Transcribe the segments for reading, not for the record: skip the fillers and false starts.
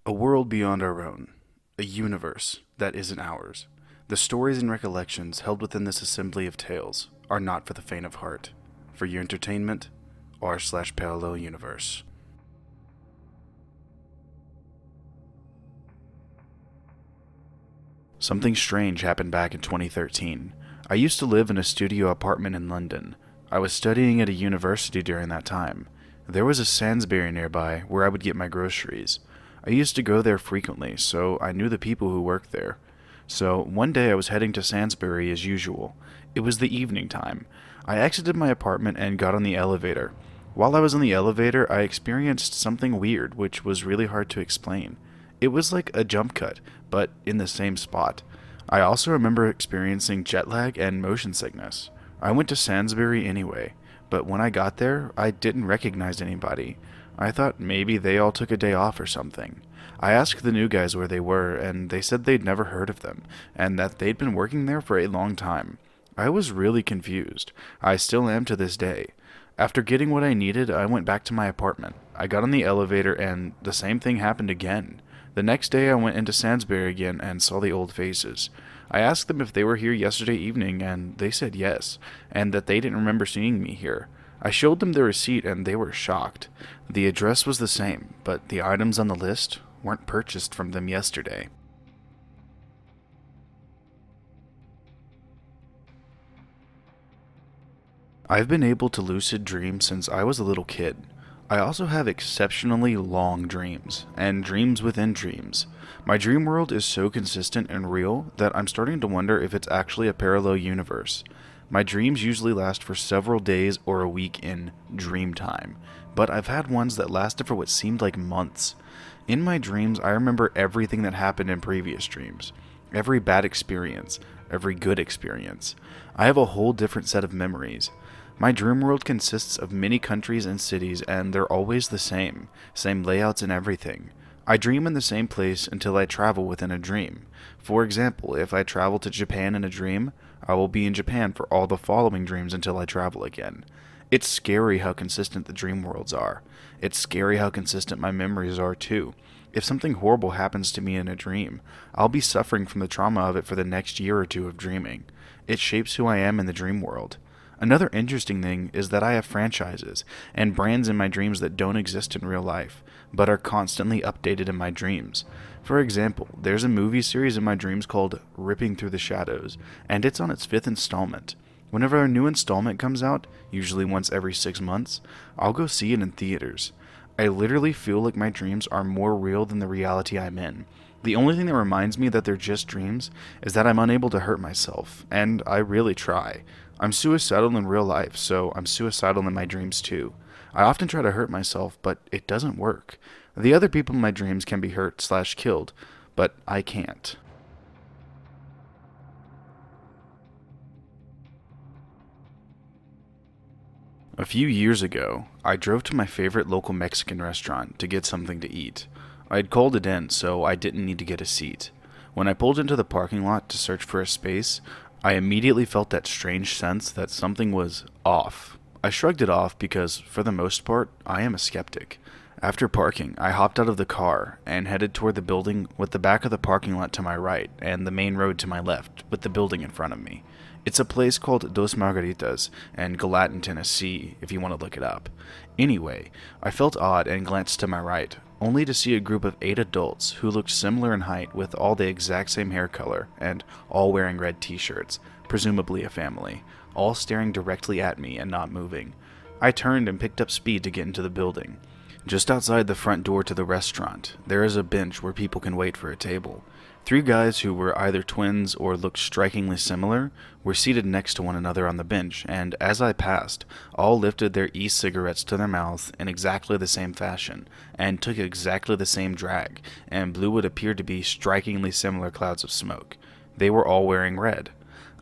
A world beyond our own. A universe that isn't ours. The stories and recollections held within this assembly of tales are not for the faint of heart. For your entertainment, r/parallel universe. Something strange happened back in 2013. I used to live in a studio apartment in London. I was studying at a university during that time. There was a Sainsbury nearby where I would get my groceries. I used to go there frequently, so I knew the people who worked there. So one day I was heading to Sainsbury as usual. It was the evening time. I exited my apartment and got on the elevator. While I was on the elevator, I experienced something weird, which was really hard to explain. It was like a jump cut, but in the same spot. I also remember experiencing jet lag and motion sickness. I went to Sainsbury anyway, but when I got there, I didn't recognize anybody. I thought maybe they all took a day off or something. I asked the new guys where they were, and they said they'd never heard of them, and that they'd been working there for a long time. I was really confused. I still am to this day. After getting what I needed, I went back to my apartment. I got on the elevator, and the same thing happened again. The next day I went into Sainsbury again and saw the old faces. I asked them if they were here yesterday evening, and they said yes, and that they didn't remember seeing me here. I showed them the receipt, and they were shocked. The address was the same, but the items on the list weren't purchased from them yesterday. I've been able to lucid dream since I was a little kid. I also have exceptionally long dreams, and dreams within dreams. My dream world is so consistent and real that I'm starting to wonder if it's actually a parallel universe. My dreams usually last for several days or a week in dream time, but I've had ones that lasted for what seemed like months. In my dreams, I remember everything that happened in previous dreams. Every bad experience, every good experience. I have a whole different set of memories. My dream world consists of many countries and cities, and they're always the same layouts and everything. I dream in the same place until I travel within a dream. For example, if I travel to Japan in a dream, I will be in Japan for all the following dreams until I travel again. It's scary how consistent the dream worlds are. It's scary how consistent my memories are too. If something horrible happens to me in a dream, I'll be suffering from the trauma of it for the next year or two of dreaming. It shapes who I am in the dream world. Another interesting thing is that I have franchises and brands in my dreams that don't exist in real life, but are constantly updated in my dreams. For example, there's a movie series in my dreams called Ripping Through the Shadows, and it's on its 5th installment. Whenever a new installment comes out, usually once every 6 months, I'll go see it in theaters. I literally feel like my dreams are more real than the reality I'm in. The only thing that reminds me that they're just dreams is that I'm unable to hurt myself, and I really try. I'm suicidal in real life, so I'm suicidal in my dreams too. I often try to hurt myself, but it doesn't work. The other people in my dreams can be hurt/killed, but I can't. A few years ago, I drove to my favorite local Mexican restaurant to get something to eat. I'd called it in, so I didn't need to get a seat. When I pulled into the parking lot to search for a space, I immediately felt that strange sense that something was off. I shrugged it off because, for the most part, I am a skeptic. After parking, I hopped out of the car and headed toward the building with the back of the parking lot to my right and the main road to my left, with the building in front of me. It's a place called Dos Margaritas in Gallatin, Tennessee, if you want to look it up. Anyway, I felt odd and glanced to my right, only to see a group of 8 adults who looked similar in height with all the exact same hair color and all wearing red t-shirts, presumably a family, all staring directly at me and not moving. I turned and picked up speed to get into the building. Just outside the front door to the restaurant, there is a bench where people can wait for a table. 3 guys who were either twins or looked strikingly similar were seated next to one another on the bench, and as I passed, all lifted their e-cigarettes to their mouth in exactly the same fashion, and took exactly the same drag, and blew what appeared to be strikingly similar clouds of smoke. They were all wearing red.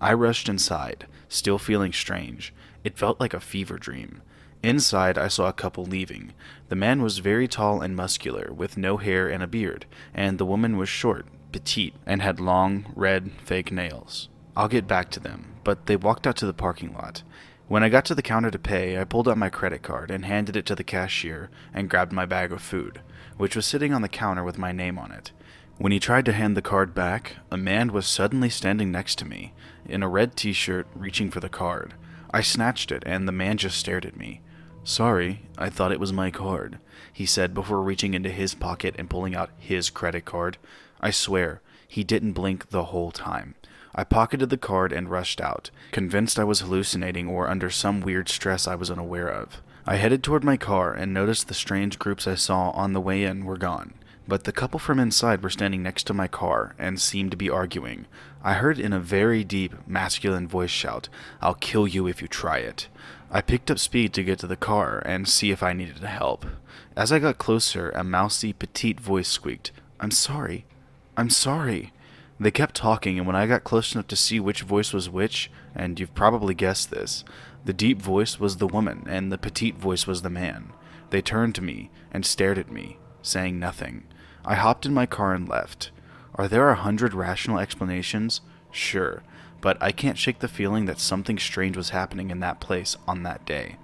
I rushed inside, still feeling strange. It felt like a fever dream. Inside, I saw a couple leaving. The man was very tall and muscular, with no hair and a beard, and the woman was short, petite, and had long, red, fake nails. I'll get back to them, but they walked out to the parking lot. When I got to the counter to pay, I pulled out my credit card and handed it to the cashier and grabbed my bag of food, which was sitting on the counter with my name on it. When he tried to hand the card back, a man was suddenly standing next to me, in a red t-shirt, reaching for the card. I snatched it, and the man just stared at me. "Sorry, I thought it was my card," he said before reaching into his pocket and pulling out his credit card. I swear, he didn't blink the whole time. I pocketed the card and rushed out, convinced I was hallucinating or under some weird stress I was unaware of. I headed toward my car and noticed the strange groups I saw on the way in were gone. But the couple from inside were standing next to my car and seemed to be arguing. I heard in a very deep, masculine voice shout, "I'll kill you if you try it." I picked up speed to get to the car and see if I needed help. As I got closer, a mousy, petite voice squeaked, "I'm sorry. I'm sorry." They kept talking, and when I got close enough to see which voice was which, and you've probably guessed this, the deep voice was the woman and the petite voice was the man. They turned to me and stared at me, saying nothing. I hopped in my car and left. Are there 100 rational explanations? Sure, but I can't shake the feeling that something strange was happening in that place on that day.